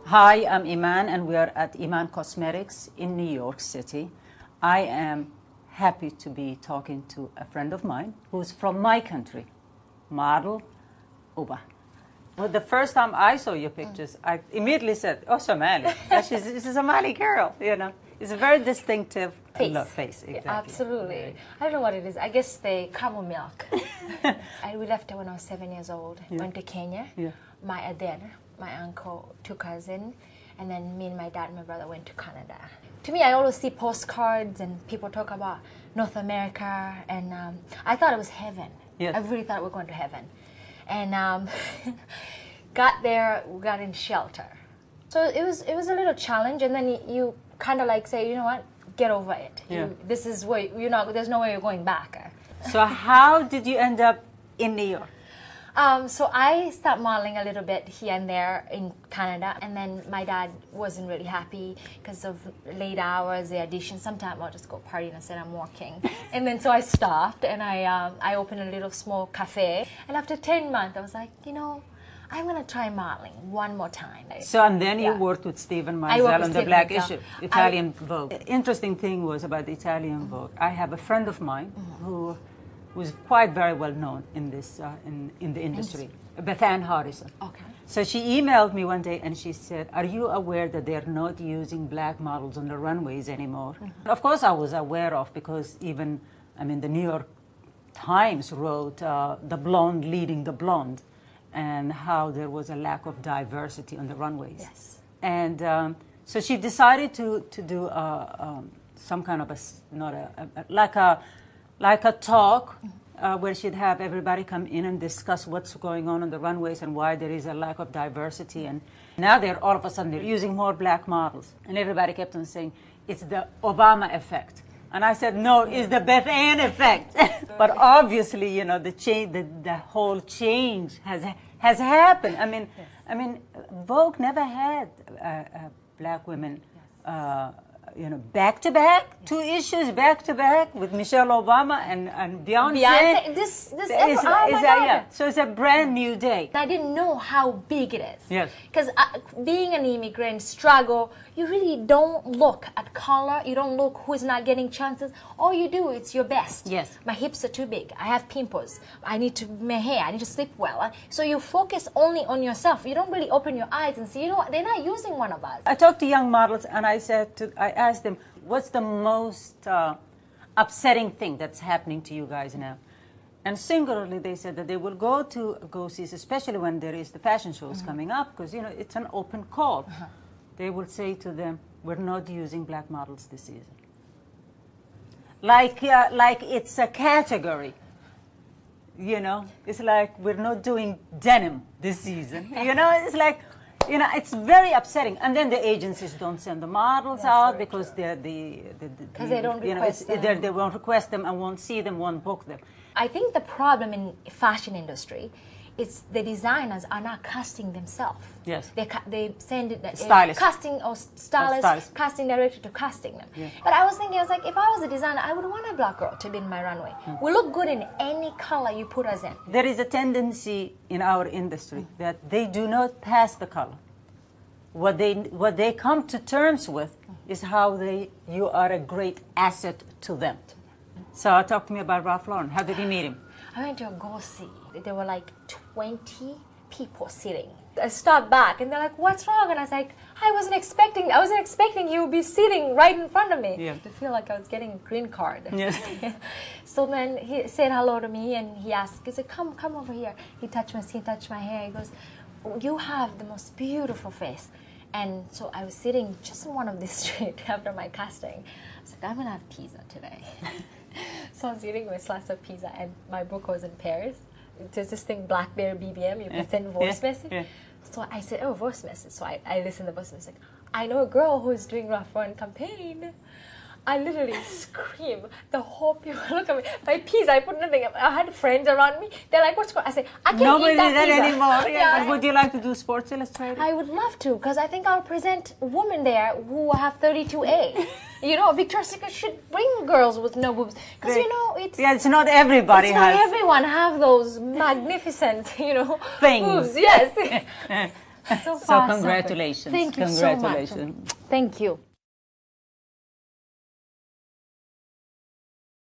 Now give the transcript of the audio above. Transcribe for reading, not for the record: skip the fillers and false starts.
Hi, I'm Iman, and we are at Iman Cosmetics in New York City. I am happy to be talking to a friend of mine who's from my country, model Ubah. Well, the first time I saw your pictures, I immediately said, "Oh, Somali. She's a Somali girl." You know, it's a very distinctive face. Exactly. Yeah, absolutely. Right. I don't know what it is. I guess the camel milk. We left when I was 7 years old. Yeah. Went to Kenya. Yeah. My uncle took us in, and then me and my dad and my brother went to Canada. To me, I always see postcards and people talk about North America, and I thought it was heaven. Yes. I really thought we were going to heaven. And got there, we got in shelter. So it was a little challenge, and then you kind of like say, you know what, get over it. Yeah. This is where there's no way you're going back. So how did you end up in New York? So I started modeling a little bit here and there in Canada, and then my dad wasn't really happy because of late hours, the audition. Sometimes I'll just go party and I said I'm working. And then so I stopped, and I opened a little small cafe. And after 10 months, I was like, you know, I'm going to try modeling one more time. So, and then you worked with Stephen Meisel on the Black Issue, Italian Vogue. Interesting thing was about the Italian Vogue. I have a friend of mine who was quite very well known in this in the industry, Bethan Harrison. Okay. So she emailed me one day and she said, "Are you aware that they're not using black models on the runways anymore?" Of course, I was aware of, because even the New York Times wrote "The blonde leading the blonde," and how there was a lack of diversity on the runways. Yes. And so she decided to do some kind of like a talk where she'd have everybody come in and discuss what's going on the runways and why there is a lack of diversity. And now all of a sudden they're using more black models. And everybody kept on saying, it's the Obama effect. And I said, no, it's the Beth Ann effect. But obviously, you know, the whole change has happened. I mean, Vogue never had black women back-to-back, 2 issues back-to-back with Michelle Obama and Beyonce. So it's a brand new day. I didn't know how big it is. Yes. Because being an immigrant, struggle, you really don't look at color, you don't look who's not getting chances. All you do, it's your best. Yes. My hips are too big, I have pimples, my hair, I need to sleep well. So you focus only on yourself. You don't really open your eyes and see, you know what, they're not using one of us. I talked to young models and I asked them, what's the most upsetting thing that's happening to you guys now? And singularly, they said that they will go see, especially when there is the fashion shows coming up, because you know it's an open call. They will say to them, "We're not using black models this season." Like it's a category. You know, it's like we're not doing denim this season. You know, it's like. You know, it's very upsetting, and then the agencies don't send the models out because they don't request them. They won't request them and won't see them, won't book them. I think the problem in fashion industry is the designers are not casting themselves. Yes. They send it stylist. Casting or stylist, casting director to casting them. Yeah. But I was thinking, I was like, if I was a designer, I would want a black girl to be in my runway. We look good in any color you put us in. There is a tendency in our industry that they do not pass the color. What they come to terms with is how you are a great asset to them. So talk to me about Ralph Lauren. How did you meet him? I went to a go-see. There were like 20 people sitting. I stopped back and they're like, "What's wrong?" And I was like, I wasn't expecting he would be sitting right in front of me. Yeah. To feel like I was getting a green card. Yeah. So then he said hello to me and he said, come over here. He touched my hair. He goes, "You have the most beautiful face." And so I was sitting just in one of these streets after my casting. I was like, I'm gonna have pizza today. So I was eating my slice of pizza, and my book was in Paris. There's this thing, BlackBerry BBM, you can send voice message. Yeah. So I said, oh, voice message. So I listened to the voice message. I know a girl who's doing Ralph Lauren campaign. I literally scream. The whole people look at me. My pizza, I put nothing. I had friends around me. They're like, "What's going on?" I said, "I can't Nobody eat that did pizza." That anymore. Yeah. But would you like to do Sports Illustrated? I would love to, because I think I'll present women there who have 32A. You know, Victoria's Secret should bring girls with no boobs, because you know it's not everybody. Everyone have those magnificent, you know, things. boobs. Yes. So So far, so good. congratulations. Thank you so much. Congratulations. Thank you.